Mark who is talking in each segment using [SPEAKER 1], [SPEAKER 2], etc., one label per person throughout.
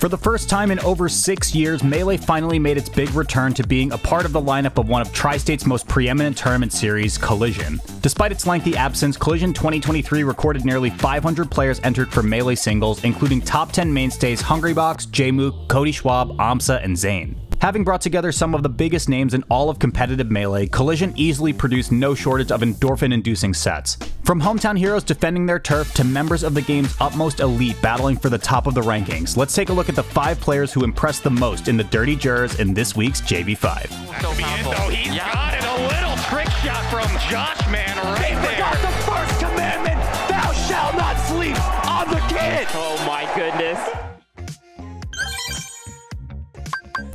[SPEAKER 1] For the first time in over 6 years, Melee finally made its big return to being a part of the lineup of one of Tri-State's most preeminent tournament series, Collision. Despite its lengthy absence, Collision 2023 recorded nearly 500 players entered for Melee singles, including top 10 mainstays Hungrybox, Jmook, Cody Schwab, Amsa, and Zane. Having brought together some of the biggest names in all of competitive Melee, Collision easily produced no shortage of endorphin-inducing sets. From hometown heroes defending their turf to members of the game's utmost elite battling for the top of the rankings, let's take a look at the 5 players who impressed the most in the Dirty Jerz in this week's JV5.
[SPEAKER 2] He's got it, a little trick shot from Josh, man, right there.
[SPEAKER 3] They forgot the first commandment, thou shalt not sleep on the kid.
[SPEAKER 2] Oh my goodness.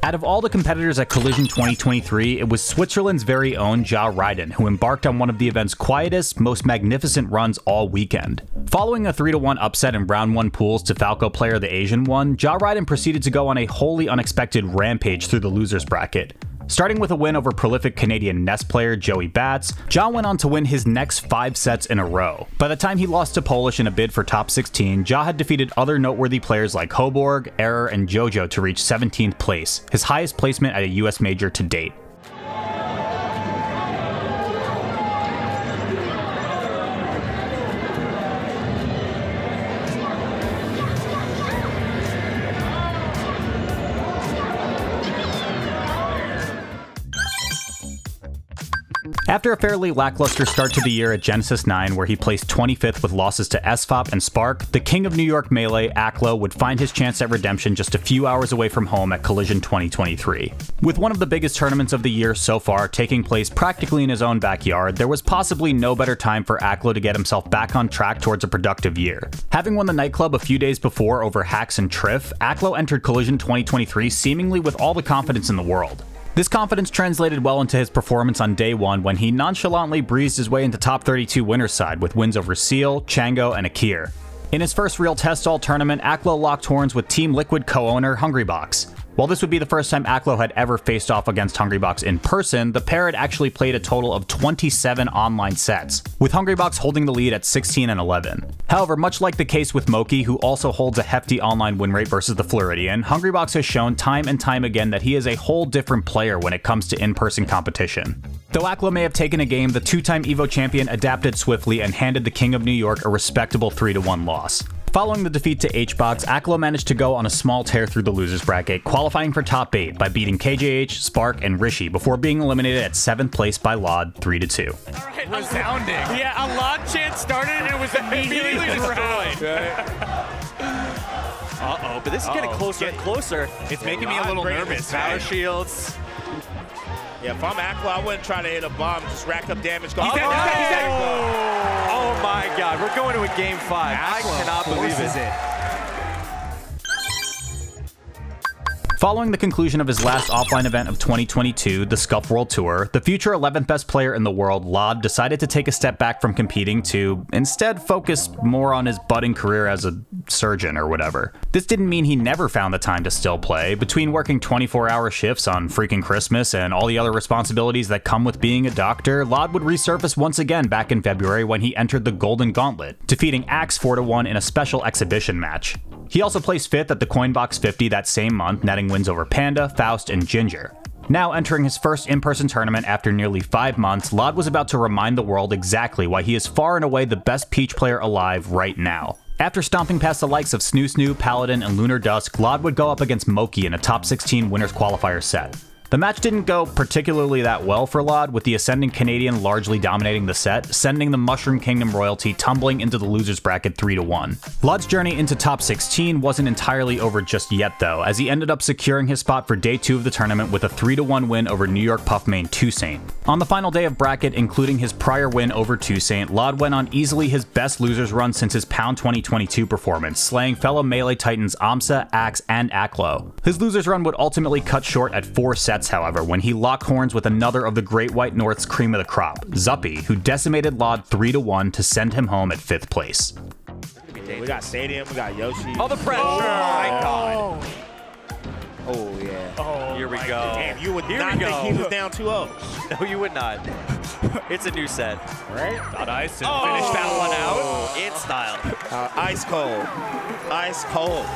[SPEAKER 1] Out of all the competitors at Collision 2023, it was Switzerland's very own Ja Raiden who embarked on one of the event's quietest, most magnificent runs all weekend. Following a 3-1 upset in round 1 pools to Falco player the Asian one, Ja Raiden proceeded to go on a wholly unexpected rampage through the losers bracket. Starting with a win over prolific Canadian Nest player Joey Bats, Ja went on to win his next 5 sets in a row. By the time he lost to Polish in a bid for top 16, Ja had defeated other noteworthy players like Hoborg, Error, and JoJo to reach 17th place, his highest placement at a US major to date. After a fairly lackluster start to the year at Genesis 9, where he placed 25th with losses to SFOP and Spark, the king of New York Melee, Aklo, would find his chance at redemption just a few hours away from home at Collision 2023. With one of the biggest tournaments of the year so far taking place practically in his own backyard, there was possibly no better time for Aklo to get himself back on track towards a productive year. Having won the nightclub a few days before over Hacks and Triff, Aklo entered Collision 2023 seemingly with all the confidence in the world. This confidence translated well into his performance on day 1 when he nonchalantly breezed his way into top 32 winners side with wins over Seal, Chango, and Akir. In his first real test-all tournament, Aklo locked horns with Team Liquid co-owner Hungrybox. While this would be the first time Aklo had ever faced off against Hungrybox in person, the pair had actually played a total of 27 online sets, with Hungrybox holding the lead at 16 and 11. However, much like the case with Moki, who also holds a hefty online win rate versus the Floridian, Hungrybox has shown time and time again that he is a whole different player when it comes to in-person competition. Though Aklo may have taken a game, the 2-time EVO champion adapted swiftly and handed the King of New York a respectable 3-1 loss. Following the defeat to HBox, Aklo managed to go on a small tear through the losers bracket, qualifying for top 8 by beating KJH, Spark, and Rishi before being eliminated at 7th place by Lod 3-2.
[SPEAKER 2] Resounding. Yeah, a Lod chance started and it was immediately destroyed.
[SPEAKER 4] Uh-oh, but this is getting closer and closer.
[SPEAKER 5] It's making me a little nervous.
[SPEAKER 4] Power shields.
[SPEAKER 5] Yeah, if I'm Aklo, I wouldn't try to hit a bomb. Just rack up damage. Go.
[SPEAKER 4] He's dead, he's dead. Oh my God, we're going to a game 5. I cannot believe it.
[SPEAKER 1] Following the conclusion of his last offline event of 2022, the Scuff World Tour, the future 11th best player in the world, Lod, decided to take a step back from competing to instead focus more on his budding career as a surgeon or whatever. This didn't mean he never found the time to still play. Between working 24-hour shifts on freaking Christmas and all the other responsibilities that come with being a doctor, Lod would resurface once again back in February when he entered the Golden Gauntlet, defeating Axe 4-1 in a special exhibition match. He also placed 5th at the Coinbox 50 that same month, netting wins over Panda, Faust, and Ginger. Now entering his first in-person tournament after nearly 5 months, Lod was about to remind the world exactly why he is far and away the best Peach player alive right now. After stomping past the likes of Snoo Snoo, Paladin, and Lunar Dusk, Lod would go up against Moki in a top 16 winners qualifier set. The match didn't go particularly that well for Lod, with the ascending Canadian largely dominating the set, sending the Mushroom Kingdom royalty tumbling into the losers bracket 3-1. Lod's journey into top 16 wasn't entirely over just yet though, as he ended up securing his spot for day 2 of the tournament with a 3-1 win over New York Puff main Toussaint. On the final day of bracket, including his prior win over Toussaint, Lod went on easily his best losers run since his Pound 2022 performance, slaying fellow Melee titans Amsa, Axe, and Aklo. His losers run would ultimately cut short at 4 sets, however, when he locked horns with another of the Great White North's cream of the crop, Zuppy, who decimated Lod 3-1 to send him home at 5th place.
[SPEAKER 5] We got Stadium, we got Yoshi.
[SPEAKER 4] Oh, the pressure! Oh my God.
[SPEAKER 5] Oh, yeah.
[SPEAKER 4] Oh, here we go.
[SPEAKER 5] Damn, you would not think he was down 2-0.
[SPEAKER 4] No, you would not. It's a new set.
[SPEAKER 5] Right?
[SPEAKER 2] Got ice and finish that one out.
[SPEAKER 4] In style.
[SPEAKER 5] Ice cold. Ice cold.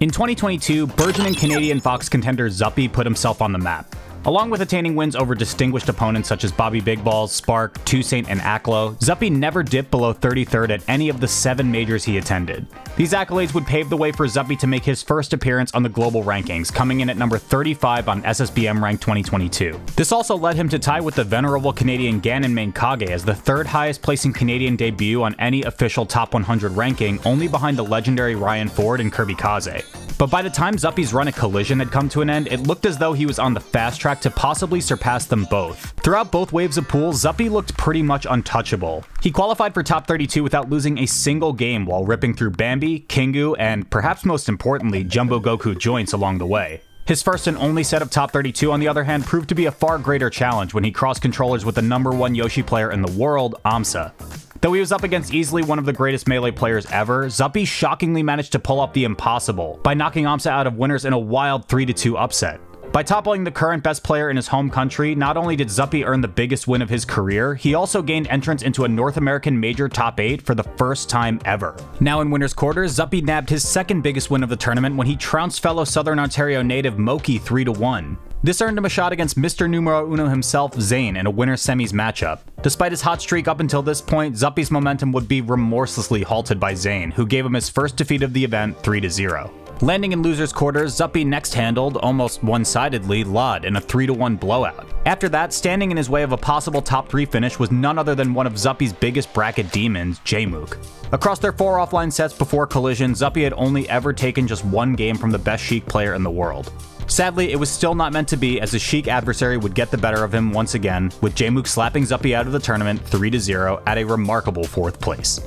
[SPEAKER 1] In 2022, burgeoning Canadian Fox contender Zuppy put himself on the map. Along with attaining wins over distinguished opponents such as Bobby Big Balls, Spark, Toussaint, and Aklo, Zuppy never dipped below 33rd at any of the 7 majors he attended. These accolades would pave the way for Zuppy to make his first appearance on the global rankings, coming in at number 35 on SSBM Rank 2022. This also led him to tie with the venerable Canadian Ganonmane Kage as the 3rd highest placing Canadian debut on any official top 100 ranking, only behind the legendary Ryan Ford and Kirby Kaze. But by the time Zuppy's run at Collision had come to an end, it looked as though he was on the fast track to possibly surpass them both. Throughout both waves of pools, Zuppy looked pretty much untouchable. He qualified for top 32 without losing a single game while ripping through Bambi, Kingu, and perhaps most importantly, Jumbo Goku joints along the way. His first and only set of top 32, on the other hand, proved to be a far greater challenge when he crossed controllers with the #1 Yoshi player in the world, Amsa. Though he was up against easily one of the greatest Melee players ever, Zuppy shockingly managed to pull off the impossible by knocking Amsa out of winners in a wild 3-2 upset. By toppling the current best player in his home country, not only did Zuppy earn the biggest win of his career, he also gained entrance into a North American major top 8 for the first time ever. Now in winners quarters, Zuppy nabbed his second biggest win of the tournament when he trounced fellow Southern Ontario native Moki 3-1. This earned him a shot against Mr. Numero Uno himself, Zayn, in a winner's semis matchup. Despite his hot streak up until this point, Zuppy's momentum would be remorselessly halted by Zayn, who gave him his first defeat of the event 3-0. Landing in losers quarters, Zuppy next handled, almost one-sidedly, Lod in a 3-1 blowout. After that, standing in his way of a possible top 3 finish was none other than one of Zuppy's biggest bracket demons, Jmook. Across their 4 offline sets before Collision, Zuppy had only ever taken just 1 game from the best Sheik player in the world. Sadly, it was still not meant to be, as his Sheik adversary would get the better of him once again, with Jmook slapping Zuppy out of the tournament 3-0 at a remarkable 4th place.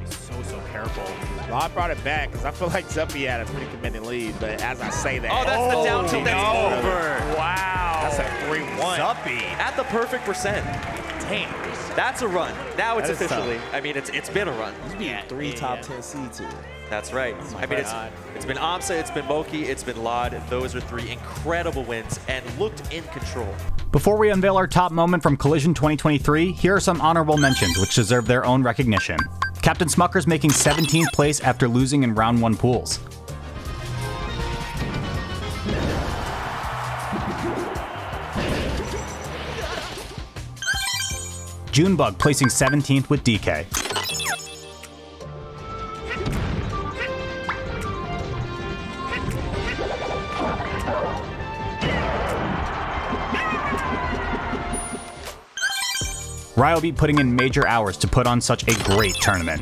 [SPEAKER 5] So careful. Rod brought it back because I feel like Zuppy had a pretty commanding lead, but as I say that...
[SPEAKER 4] Oh, that's the down tilt. That's over.
[SPEAKER 5] Wow. That's a 3-1.
[SPEAKER 4] Zuppy. At the perfect percent. Damn. That's a run. Now it's officially, I mean, it's been a run.
[SPEAKER 6] Yeah, 3 top 10 seeds here.
[SPEAKER 4] That's right. I mean, it's been Amsa, it's been Moki, it's been Lod. Those are 3 incredible wins and looked in control.
[SPEAKER 1] Before we unveil our top moment from Collision 2023, here are some honorable mentions which deserve their own recognition. Captain Smuckers making 17th place after losing in round 1 pools. Junebug placing 17th with DK. Ryobi putting in major hours to put on such a great tournament.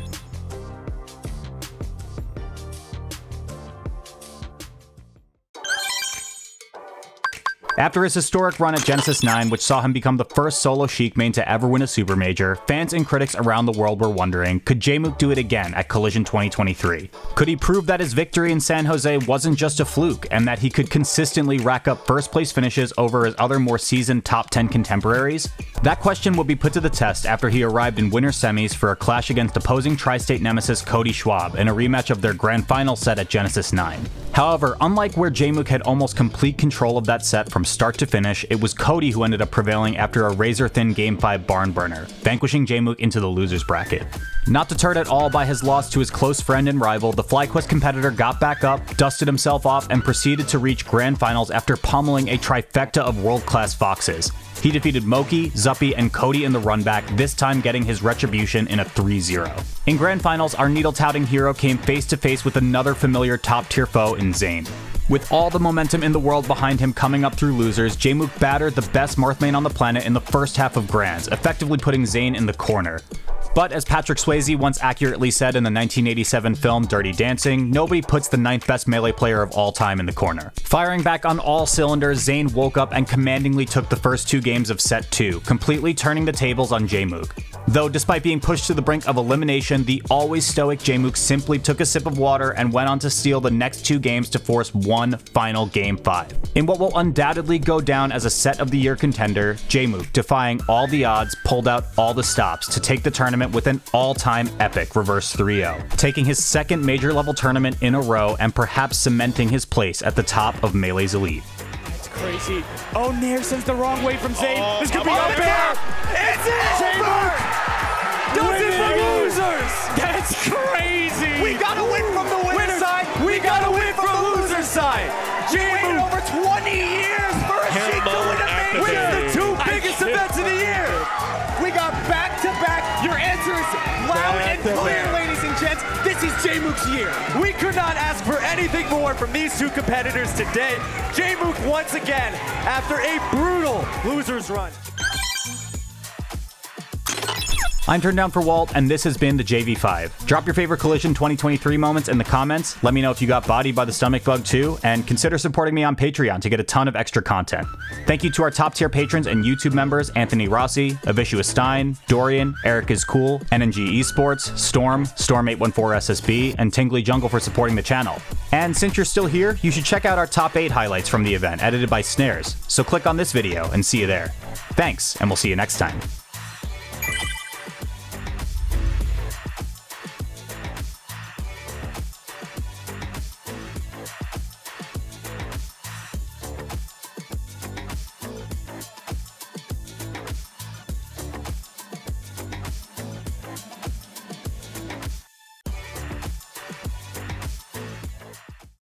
[SPEAKER 1] After his historic run at Genesis 9, which saw him become the first solo Sheik main to ever win a Super Major, fans and critics around the world were wondering, could Jmook do it again at Collision 2023? Could he prove that his victory in San Jose wasn't just a fluke, and that he could consistently rack up first place finishes over his other more seasoned top 10 contemporaries? That question would be put to the test after he arrived in winter semis for a clash against opposing tri-state nemesis Cody Schwab in a rematch of their grand final set at Genesis 9. However, unlike where Jmook had almost complete control of that set from start to finish, it was Cody who ended up prevailing after a razor-thin Game 5 barn burner, vanquishing Jmook into the losers bracket. Not deterred at all by his loss to his close friend and rival, the FlyQuest competitor got back up, dusted himself off, and proceeded to reach grand finals after pummeling a trifecta of world-class foxes. He defeated Moki, Zuppy, and Cody in the run-back, this time getting his retribution in a 3-0. In grand finals, our needle-touting hero came face-to-face with another familiar top-tier foe in Zayn. With all the momentum in the world behind him coming up through losers, Jmook battered the best Marth main on the planet in the first half of Grands, effectively putting Zayn in the corner. But as Patrick Swayze once accurately said in the 1987 film Dirty Dancing, nobody puts the 9th best Melee player of all time in the corner. Firing back on all cylinders, Zayn woke up and commandingly took the first 2 games of set 2, completely turning the tables on Jmook. Though despite being pushed to the brink of elimination, the always stoic Jmook simply took a sip of water and went on to steal the next 2 games to force one final Game 5. In what will undoubtedly go down as a set of the year contender, Jmook, defying all the odds, pulled out all the stops to take the tournament with an all-time epic reverse 3-0, taking his second major level tournament in a row and perhaps cementing his place at the top of Melee's elite.
[SPEAKER 2] That's crazy. Oh, Nair sends the wrong way from Zayn. This could be
[SPEAKER 3] up
[SPEAKER 2] unfair.
[SPEAKER 3] there. It's over.
[SPEAKER 2] Does it for losers. That's crazy.
[SPEAKER 3] We gotta win from the winner side. We gotta win from the loser side. Waited over 20 years for a Sheik to win the two biggest events of the year.
[SPEAKER 2] We got back-to-back. Your answer is loud and clear, ladies and gents. This is Jmook's year.
[SPEAKER 3] We could not ask for anything more from these two competitors today. Jmook once again, after a brutal loser's run.
[SPEAKER 1] I'm turndownforALT, and this has been the JV5. Drop your favorite Collision 2023 moments in the comments. Let me know if you got bodied by the stomach bug too, and consider supporting me on Patreon to get a ton of extra content. Thank you to our top tier patrons and YouTube members, Anthony Rossi, Avishua Stein, Dorian, Eric is Cool, NNG Esports, Storm, Storm814SSB, and Tingly Jungle for supporting the channel. And since you're still here, you should check out our top 8 highlights from the event edited by Snares, so click on this video and see you there. Thanks, and we'll see you next time.